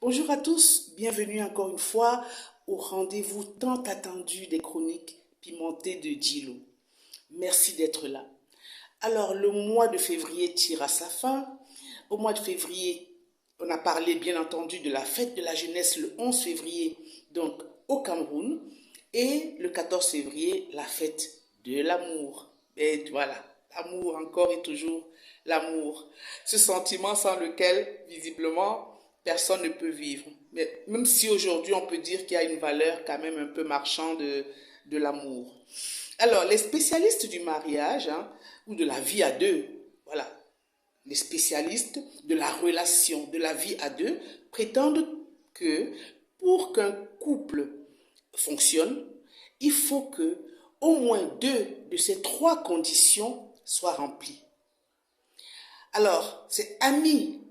Bonjour à tous, bienvenue encore une fois au rendez-vous tant attendu des chroniques pimentées de Djilo. Merci d'être là. Alors, le mois de février tire à sa fin. Au mois de février, on a parlé bien entendu de la fête de la jeunesse le 11 février, donc au Cameroun, et le 14 février, la fête de l'amour. Et voilà, l'amour encore et toujours l'amour. Ce sentiment sans lequel, visiblement, personne ne peut vivre. Mais même si aujourd'hui on peut dire qu'il y a une valeur quand même un peu marchande de l'amour. Alors, les spécialistes du mariage, ou de la vie à deux, voilà, les spécialistes de la relation, de la vie à deux, prétendent que pour qu'un couple fonctionne, il faut que au moins deux de ces trois conditions soient remplies. Alors, c'est amis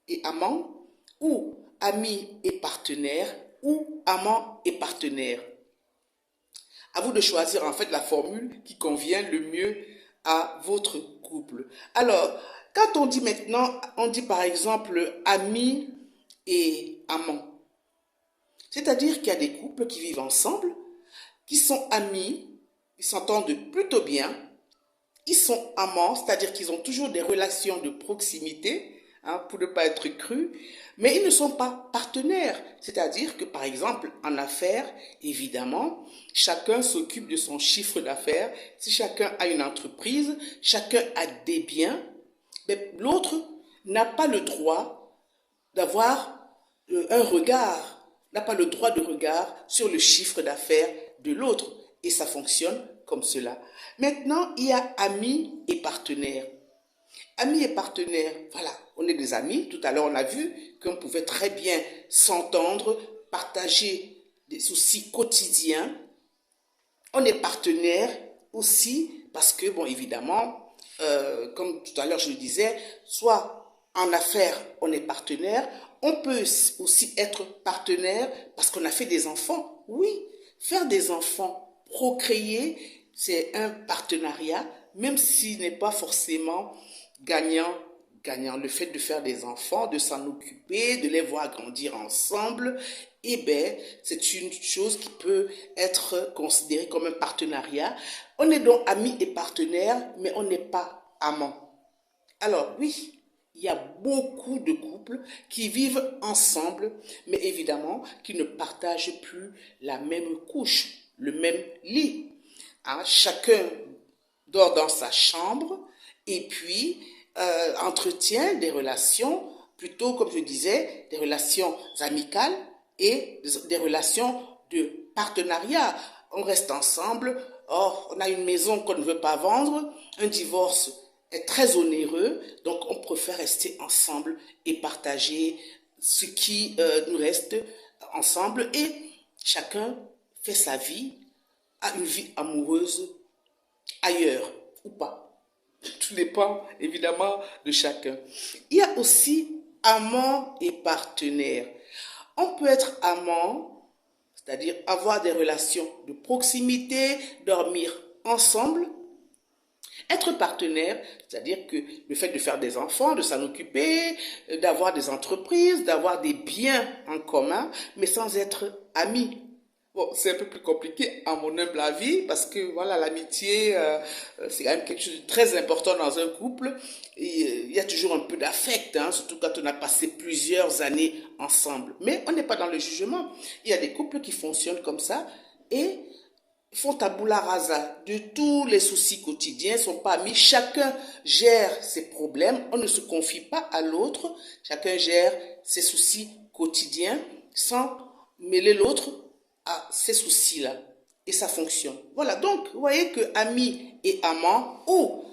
et amants, ou amis et partenaires, ou amants et partenaires. À vous de choisir en fait la formule qui convient le mieux à votre couple. Alors, quand on dit maintenant, on dit par exemple amis et amants. C'est-à-dire qu'il y a des couples qui vivent ensemble, qui sont amis, ils s'entendent plutôt bien, ils sont amants, c'est-à-dire qu'ils ont toujours des relations de proximité, pour ne pas être cru, mais ils ne sont pas partenaires. C'est-à-dire que, par exemple, en affaires, évidemment, chacun s'occupe de son chiffre d'affaires. Si chacun a une entreprise, chacun a des biens, mais l'autre n'a pas le droit d'avoir un regard, n'a pas le droit de regard sur le chiffre d'affaires de l'autre. Et ça fonctionne comme cela. Maintenant, il y a amis et partenaires. Amis et partenaires, voilà, on est des amis. Tout à l'heure, on a vu qu'on pouvait très bien s'entendre, partager des soucis quotidiens. On est partenaires aussi parce que, bon, évidemment, comme tout à l'heure je le disais, soit en affaires, on est partenaire. On peut aussi être partenaire parce qu'on a fait des enfants. Oui, faire des enfants, procréer, c'est un partenariat, même s'il n'est pas forcément gagnant, gagnant. Le fait de faire des enfants, de s'en occuper, de les voir grandir ensemble, eh bien, c'est une chose qui peut être considérée comme un partenariat. On est donc amis et partenaires, mais on n'est pas amants. Alors oui, il y a beaucoup de couples qui vivent ensemble, mais évidemment qui ne partagent plus la même couche, le même lit. Chacun dort dans sa chambre et puis entretient des relations, plutôt comme je disais, des relations amicales et des relations de partenariat. On reste ensemble, or on a une maison qu'on ne veut pas vendre, un divorce est très onéreux, donc on préfère rester ensemble et partager ce qui nous reste ensemble et chacun fait sa vie, a une vie amoureuse ailleurs ou pas. Tout dépend évidemment de chacun. Il y a aussi amant et partenaire. On peut être amant, c'est-à-dire avoir des relations de proximité, dormir ensemble. Être partenaire, c'est-à-dire que le fait de faire des enfants, de s'en occuper, d'avoir des entreprises, d'avoir des biens en commun, mais sans être amis. Bon, c'est un peu plus compliqué à mon humble avis parce que voilà, l'amitié, c'est quand même quelque chose de très important dans un couple. Et, il y a toujours un peu d'affect, surtout quand on a passé plusieurs années ensemble. Mais on n'est pas dans le jugement. Il y a des couples qui fonctionnent comme ça et font tabula rasa de tous les soucis quotidiens, sont pas amis, chacun gère ses problèmes, on ne se confie pas à l'autre, chacun gère ses soucis quotidiens sans mêler l'autre à ces soucis-là. Et ça fonctionne. Voilà, donc vous voyez que amis et amants, ou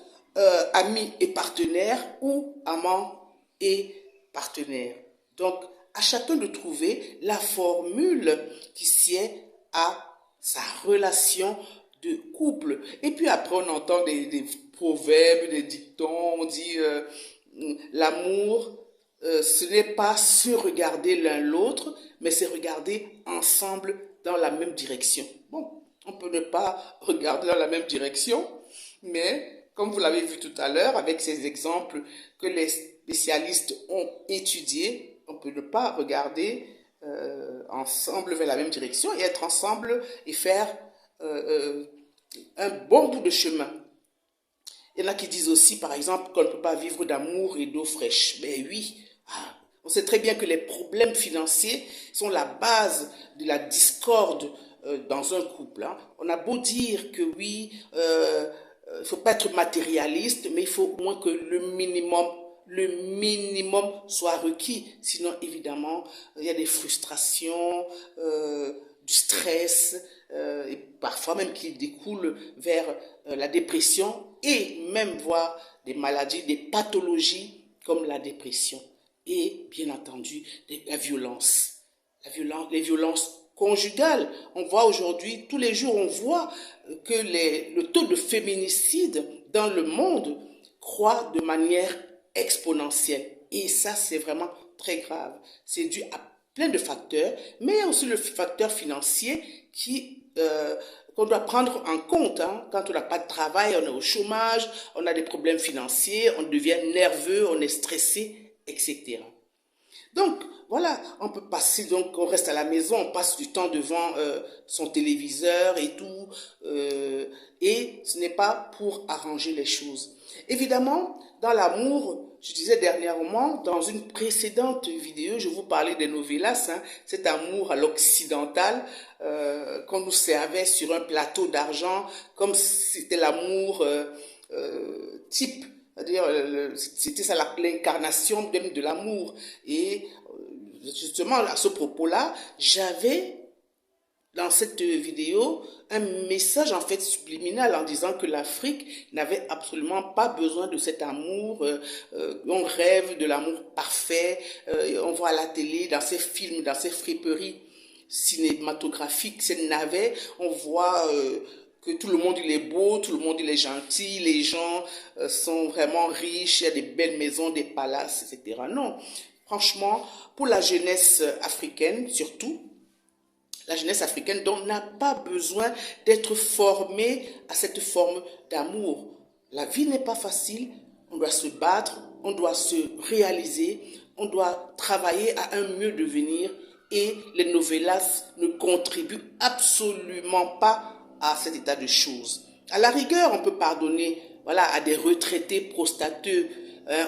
amis et partenaires, ou amants et partenaires. Donc, à chacun de trouver la formule qui sied à sa relation de couple. Et puis après, on entend des proverbes, des dictons, on dit l'amour, ce n'est pas se regarder l'un l'autre, mais c'est regarder ensemble dans la même direction. Bon, on peut ne pas regarder dans la même direction, mais comme vous l'avez vu tout à l'heure, avec ces exemples que les spécialistes ont étudiés, on peut ne pas regarder ensemble vers la même direction et être ensemble et faire un bon bout de chemin. Il y en a qui disent aussi, par exemple, qu'on ne peut pas vivre d'amour et d'eau fraîche. Ben oui, on sait très bien que les problèmes financiers sont la base de la discorde dans un couple. Hein. On a beau dire que oui, il ne faut pas être matérialiste, mais il faut au moins que le minimum soit requis. Sinon, évidemment, il y a des frustrations, du stress, et parfois même qui découlent vers la dépression et même voire des maladies, des pathologies comme la dépression et bien entendu la violence. Les violences conjugales. On voit aujourd'hui, tous les jours, on voit que le taux de féminicide dans le monde croît de manière exponentielle. Et ça, c'est vraiment très grave. C'est dû à plein de facteurs, mais il y a aussi le facteur financier qu'on doit prendre en compte. Hein. Quand on n'a pas de travail, on est au chômage, on a des problèmes financiers, on devient nerveux, on est stressé, etc. Donc, voilà, on reste à la maison, on passe du temps devant son téléviseur et tout, et ce n'est pas pour arranger les choses. Évidemment, dans l'amour, je disais dernièrement, dans une précédente vidéo, je vous parlais des novellas, hein, cet amour à l'occidental qu'on nous servait sur un plateau d'argent, comme si c'était l'amour type. C'est-à-dire, c'était ça l'incarnation même de l'amour. Et justement, à ce propos-là, j'avais dans cette vidéo un message en fait subliminal en disant que l'Afrique n'avait absolument pas besoin de cet amour. On rêve de l'amour parfait. On voit à la télé, dans ces films, dans ces friperies cinématographiques, ces navets, on voit que tout le monde il est beau, tout le monde il est gentil, les gens sont vraiment riches, il y a des belles maisons, des palaces, etc. Non, franchement, pour la jeunesse africaine surtout, la jeunesse africaine donc n'a pas besoin d'être formée à cette forme d'amour. La vie n'est pas facile, on doit se battre, on doit se réaliser, on doit travailler à un mieux devenir et les novellas ne contribuent absolument pas à cet état de choses. À la rigueur, on peut pardonner voilà, à des retraités prostateux,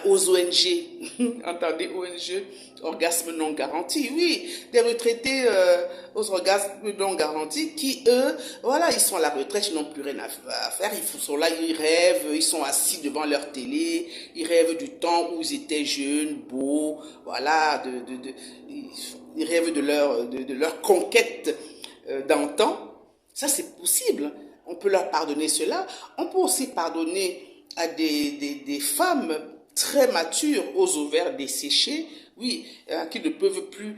aux ONG, entendez ONG, orgasme non garanti, oui, des retraités aux orgasmes non garantis qui, eux, voilà, ils sont à la retraite, ils n'ont plus rien à faire, ils sont là, ils rêvent, ils sont assis devant leur télé, ils rêvent du temps où ils étaient jeunes, beaux, voilà, ils rêvent de leur conquête d'antan. Ça, c'est possible. On peut leur pardonner cela. On peut aussi pardonner à des femmes très matures, aux ovaires desséchés, oui, qui ne peuvent plus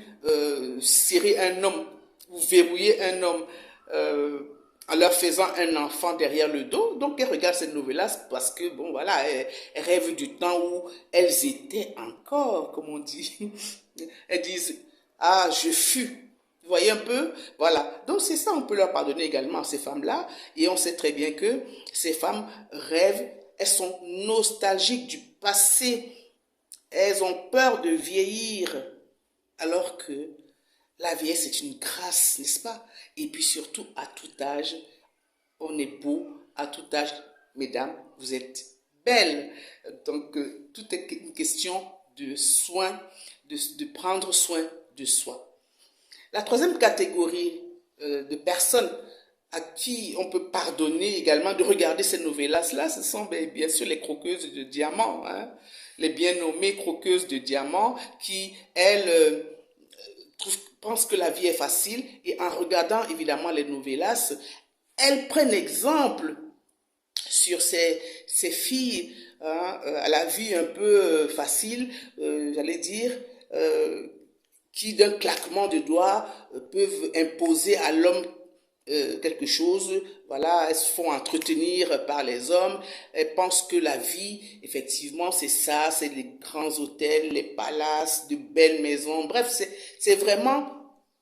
serrer un homme ou verrouiller un homme en leur faisant un enfant derrière le dos. Donc, elles regardent cette nouvelle-là parce que, bon, voilà, elles rêvent du temps où elles étaient encore, comme on dit. Elles disent, ah, je fus. Vous voyez un peu? Voilà. Donc c'est ça, on peut leur pardonner également à ces femmes-là. Et on sait très bien que ces femmes rêvent, elles sont nostalgiques du passé. Elles ont peur de vieillir. Alors que la vieillesse est une grâce, n'est-ce pas? Et puis surtout, à tout âge, on est beau. À tout âge, mesdames, vous êtes belles. Donc tout est une question de soin, de prendre soin de soi. La troisième catégorie de personnes à qui on peut pardonner également de regarder ces novellas-là, ce sont bien sûr les croqueuses de diamants, hein, les bien nommées croqueuses de diamants qui, elles, pensent que la vie est facile et en regardant évidemment les novellas, elles prennent exemple sur ces filles hein, à la vie un peu facile, j'allais dire, qui d'un claquement de doigts peuvent imposer à l'homme quelque chose, voilà, elles se font entretenir par les hommes, elles pensent que la vie, effectivement, c'est ça, c'est les grands hôtels, les palaces, de belles maisons, bref, c'est vraiment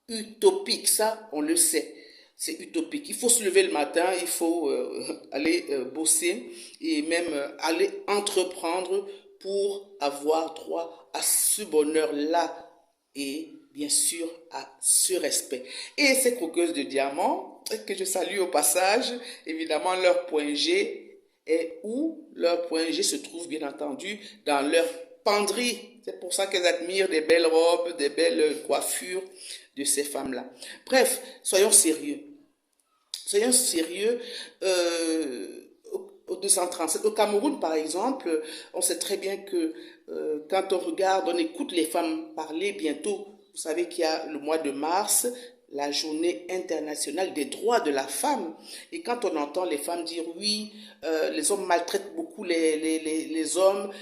utopique, ça, on le sait. C'est utopique. Il faut se lever le matin, il faut aller bosser et même aller entreprendre pour avoir droit à ce bonheur-là et bien sûr à ce respect. Et ces croqueuses de diamants, que je salue au passage, évidemment leur point G est où leur point G se trouve bien entendu dans leur penderie. C'est pour ça qu'elles admirent des belles robes, des belles coiffures de ces femmes-là. Bref, soyons sérieux. Soyons sérieux. Au 237. Au Cameroun, par exemple, on sait très bien que quand on regarde, on écoute les femmes parler bientôt. Vous savez qu'il y a le mois de mars, la journée internationale des droits de la femme. Et quand on entend les femmes dire oui, les hommes maltraitent beaucoup les hommes,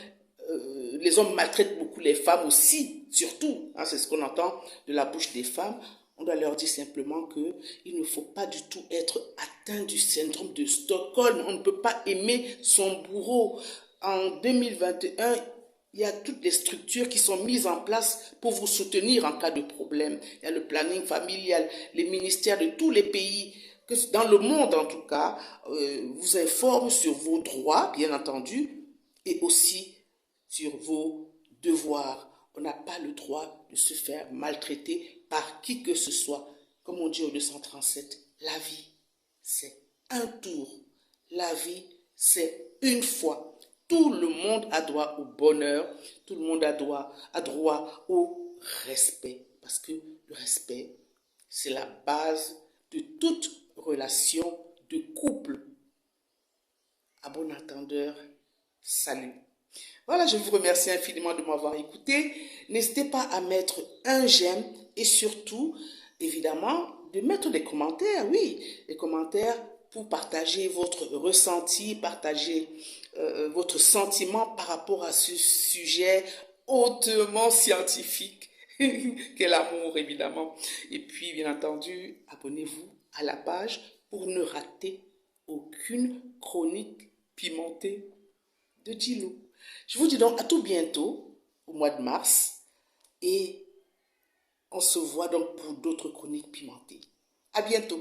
les hommes maltraitent beaucoup les femmes aussi, surtout, hein, c'est ce qu'on entend de la bouche des femmes. On doit leur dire simplement qu'il ne faut pas du tout être atteint du syndrome de Stockholm. On ne peut pas aimer son bourreau. En 2021, il y a toutes les structures qui sont mises en place pour vous soutenir en cas de problème. Il y a le planning familial, les ministères de tous les pays, que dans le monde en tout cas, vous informent sur vos droits, bien entendu, et aussi sur vos devoirs. On n'a pas le droit de se faire maltraiter par qui que ce soit. Comme on dit au 237, la vie, c'est un tour. La vie, c'est une fois. Tout le monde a droit au bonheur. Tout le monde a droit au respect. Parce que le respect, c'est la base de toute relation de couple. À bon entendeur, salut. Voilà, je vous remercie infiniment de m'avoir écouté. N'hésitez pas à mettre un j'aime et surtout, évidemment, de mettre des commentaires. Oui, des commentaires pour partager votre ressenti, partager votre sentiment par rapport à ce sujet hautement scientifique qu'est l'amour, évidemment. Et puis, bien entendu, abonnez-vous à la page pour ne rater aucune chronique pimentée de Djilo. Je vous dis donc à tout bientôt, au mois de mars, et on se voit donc pour d'autres chroniques pimentées. À bientôt.